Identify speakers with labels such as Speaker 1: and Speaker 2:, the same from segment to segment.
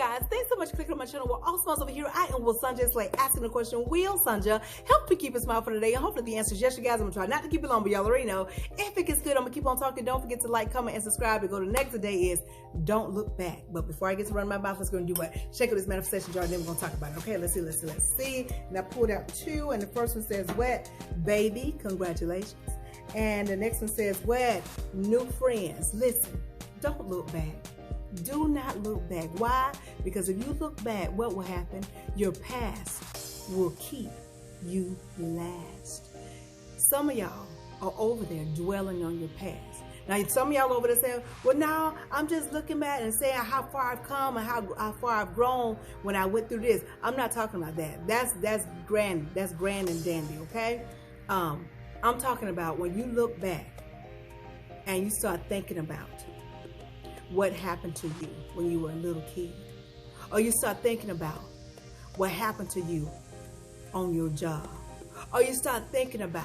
Speaker 1: guys, thanks so much for clicking on my channel. We're all smiles over here. I am Will Sanja. It's like asking the question, Will Sanja, help me keep a smile for today? And hopefully the answer is yes, you guys. I'm gonna try not to keep it long, but y'all already know. If it gets good, I'm gonna keep on talking. Don't forget to like, comment, and subscribe. And go to the next today is don't look back. But before I get to run my mouth, let's go and do what? Check out this manifestation jar, and then we're gonna talk about it. Okay, let's see. And I pulled out two, and the first one says wet, baby, congratulations. And the next one says wet, new friends. Listen, don't look back. Do not look back. Why? Because if you look back, what will happen? Your past will keep you last. Some of y'all are over there dwelling on your past. Now, some of y'all over there saying, well, now I'm just looking back and saying how far I've come and how far I've grown when I went through this. I'm not talking about that. That's grand. That's grand and dandy, okay? I'm talking about when you look back and you start thinking about what happened to you when you were a little kid. Or you start thinking about what happened to you on your job. Or you start thinking about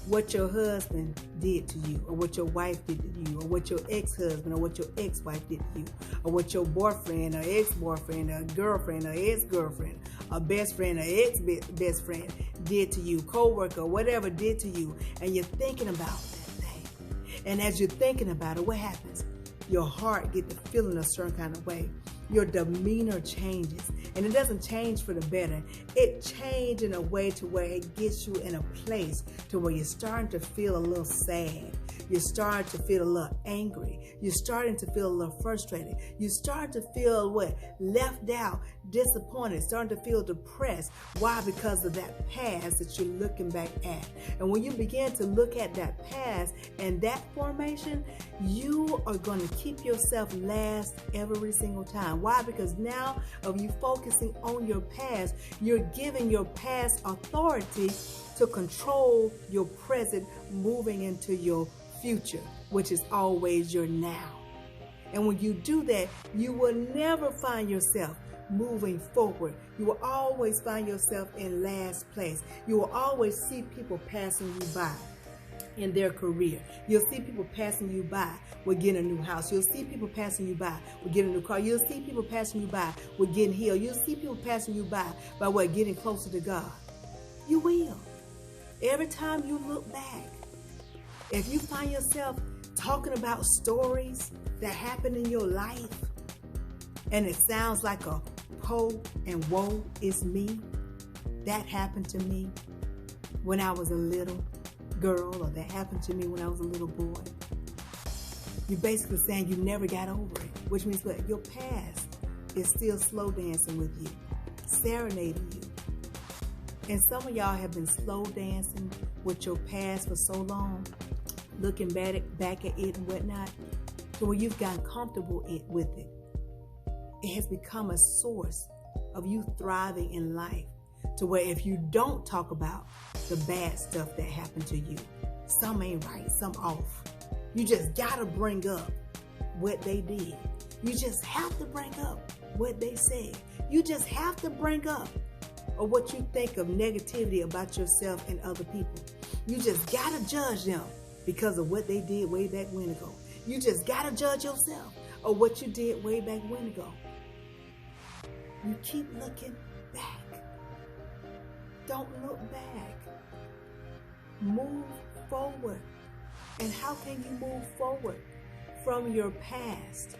Speaker 1: what your husband did to you, or what your wife did to you, or what your ex-husband or what your ex-wife did to you, or what your boyfriend or ex-boyfriend or girlfriend or ex-girlfriend or best friend or ex-best friend did to you, co-worker, whatever did to you, and you're thinking about that thing. And as you're thinking about it, what happens? Your heart gets to feeling a certain kind of way. Your demeanor changes. And it doesn't change for the better. It changes in a way to where it gets you in a place to where you're starting to feel a little sad. You're starting to feel a little angry. You're starting to feel a little frustrated. You start to feel what? Left out, disappointed, starting to feel depressed. Why? Because of that past that you're looking back at. And when you begin to look at that past and that formation, you are going to keep yourself last every single time. Why? Because now of you focusing on your past, you're giving your past authority to control your present, moving into your future, which is always your now. And when you do that, you will never find yourself moving forward. You will always find yourself in last place. You will always see people passing you by in their career. You'll see people passing you by with getting a new house. You'll see people passing you by with getting a new car. You'll see people passing you by with getting healed. You'll see people passing you by what? Getting closer to God. You will. Every time you look back, if you find yourself talking about stories that happen in your life and it sounds like a po and woe is me, that happened to me when I was a little girl, or that happened to me when I was a little boy, you're basically saying you never got over it, which means what? Your past is still slow dancing with you, serenading you. And some of y'all have been slow dancing with your past for so long, looking back at it and whatnot, to where you've gotten comfortable with it. It has become a source of you thriving in life, to where if you don't talk about the bad stuff that happened to you, some ain't right, some off, you just gotta bring up what they did. You just have to bring up what they said. You just have to bring up or what you think of negativity about yourself and other people. You just gotta judge them because of what they did way back when ago. You just gotta judge yourself or what you did way back when ago. You keep looking back. Don't look back. Move forward. And how can you move forward from your past?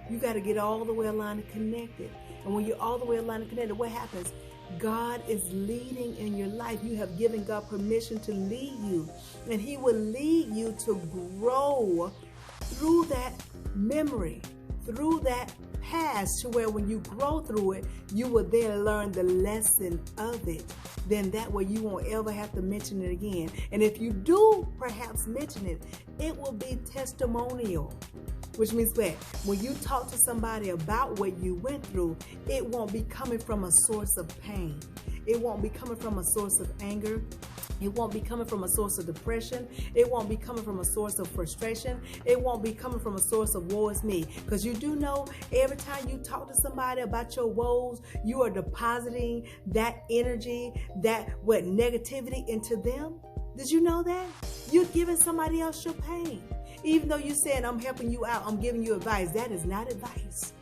Speaker 1: You got to get all the way aligned and connected. And when you're all the way aligned and connected, what happens? God is leading in your life. You have given God permission to lead you. And He will lead you to grow through that memory, through that past, to where when you grow through it, you will then learn the lesson of it. Then that way you won't ever have to mention it again. And if you do perhaps mention it, it will be testimonial. Which means that when you talk to somebody about what you went through, it won't be coming from a source of pain. It won't be coming from a source of anger. It won't be coming from a source of depression. It won't be coming from a source of frustration. It won't be coming from a source of woe is me. Because you do know every time you talk to somebody about your woes, you are depositing that energy, that negativity into them. Did you know that? You're giving somebody else your pain. Even though you're saying, I'm helping you out, I'm giving you advice, that is not advice.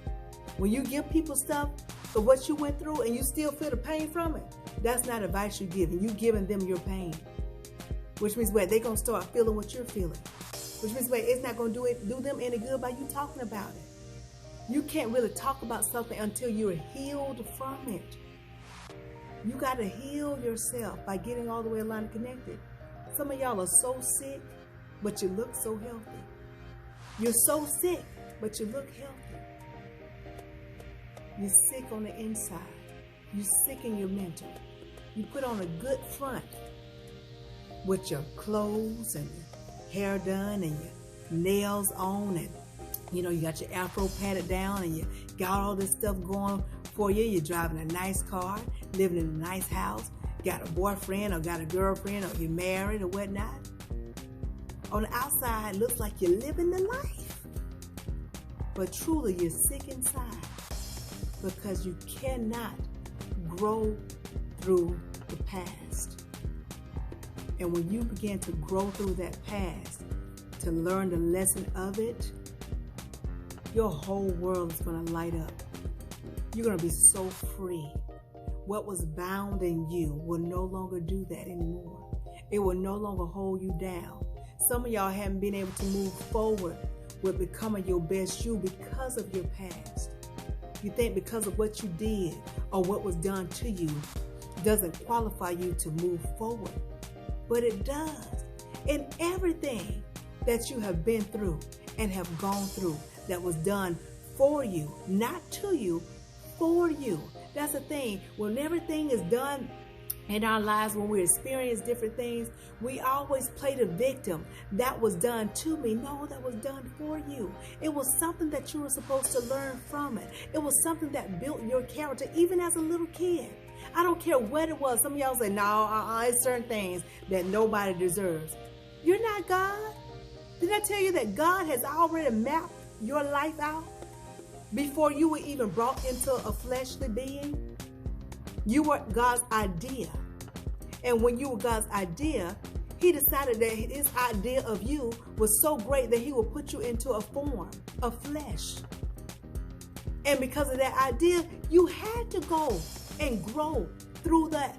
Speaker 1: When you give people stuff of what you went through and you still feel the pain from it, that's not advice you're giving. You're giving them your pain. Which means what? They're going to start feeling what you're feeling. Which means what? It's not going to do them any good by you talking about it. You can't really talk about something until you're healed from it. You got to heal yourself by getting all the way aligned and connected. Some of y'all are so sick, but you look so healthy. You're so sick, but you look healthy. You're sick on the inside. You're sick in your mental. You put on a good front with your clothes and your hair done and your nails on, and you know, you got your afro patted down and you got all this stuff going for you. You're driving a nice car, living in a nice house, got a boyfriend or got a girlfriend, or you're married or whatnot. On the outside, it looks like you're living the life. But truly, you're sick inside because you cannot grow through the past. And when you begin to grow through that past, to learn the lesson of it, your whole world is going to light up. You're going to be so free. What was bound in you will no longer do that anymore. It will no longer hold you down. Some of y'all haven't been able to move forward with becoming your best you because of your past. You think because of what you did or what was done to you doesn't qualify you to move forward. But it does. And everything that you have been through and have gone through that was done for you, not to you, for you. That's the thing. When everything is done in our lives, when we experience different things, we always play the victim. That was done to me. No, that was done for you. It was something that you were supposed to learn from it. It was something that built your character, even as a little kid. I don't care what it was. Some of y'all say, no, it's certain things that nobody deserves. You're not God. Did I tell you that God has already mapped your life out before you were even brought into a fleshly being? You were God's idea. And when you were God's idea, He decided that His idea of you was so great that He would put you into a form of flesh. And because of that idea, you had to go and grow through that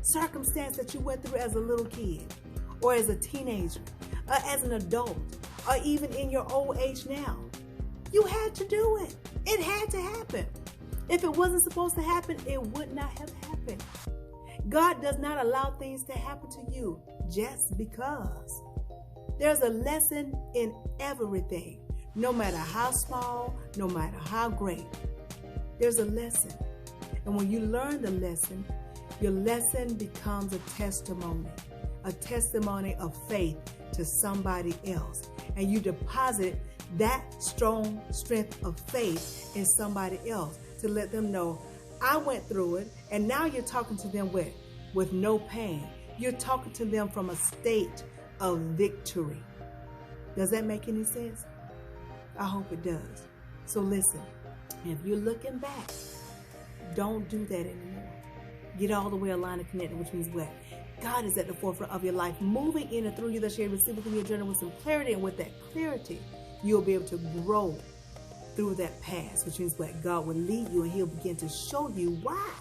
Speaker 1: circumstance that you went through as a little kid, or as a teenager, or as an adult, or even in your old age now. You had to do it. It had to happen. If it wasn't supposed to happen, it would not have happened. God does not allow things to happen to you just because. There's a lesson in everything, no matter how small, no matter how great. There's a lesson. And when you learn the lesson, your lesson becomes a testimony of faith to somebody else. And you deposit that strong strength of faith in somebody else to let them know, I went through it, and now you're talking to them with no pain. You're talking to them from a state of victory. Does that make any sense? I hope it does. So listen, if you're looking back, don't do that anymore. Get all the way aligned and connected, which means what? God is at the forefront of your life, moving in and through you, that you're able to see within your journey with some clarity. And with that clarity, you'll be able to grow through that past, which means what? God will lead you and He'll begin to show you why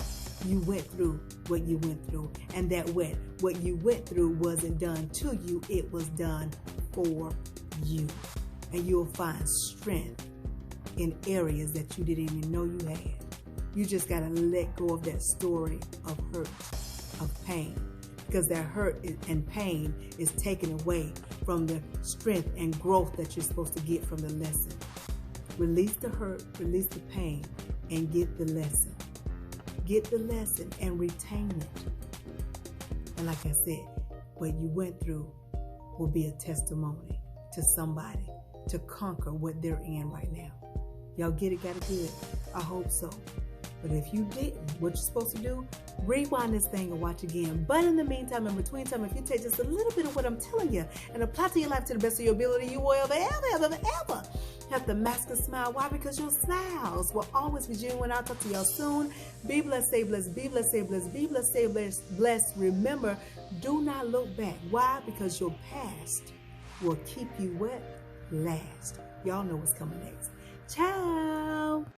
Speaker 1: you went through what you went through. And that what you went through wasn't done to you, it was done for you. And you'll find strength in areas that you didn't even know you had. You just got to let go of that story of hurt, of pain, because that hurt and pain is taken away from the strength and growth that you're supposed to get from the lesson. Release the hurt, release the pain, and get the lesson. Get the lesson and retain it. And like I said, what you went through will be a testimony to somebody to conquer what they're in right now. Y'all get it? Got it good? I hope so. But if you didn't, what you're supposed to do, rewind this thing and watch again. But in the meantime, in between time, if you take just a little bit of what I'm telling you and apply to your life to the best of your ability, you will ever have the mask a smile. Why? Because your smiles will always be genuine. I'll talk to y'all soon. Be blessed, stay blessed, be blessed, stay blessed, be blessed, stay blessed. Remember, do not look back. Why? Because your past will keep you last. Y'all know what's coming next. Ciao.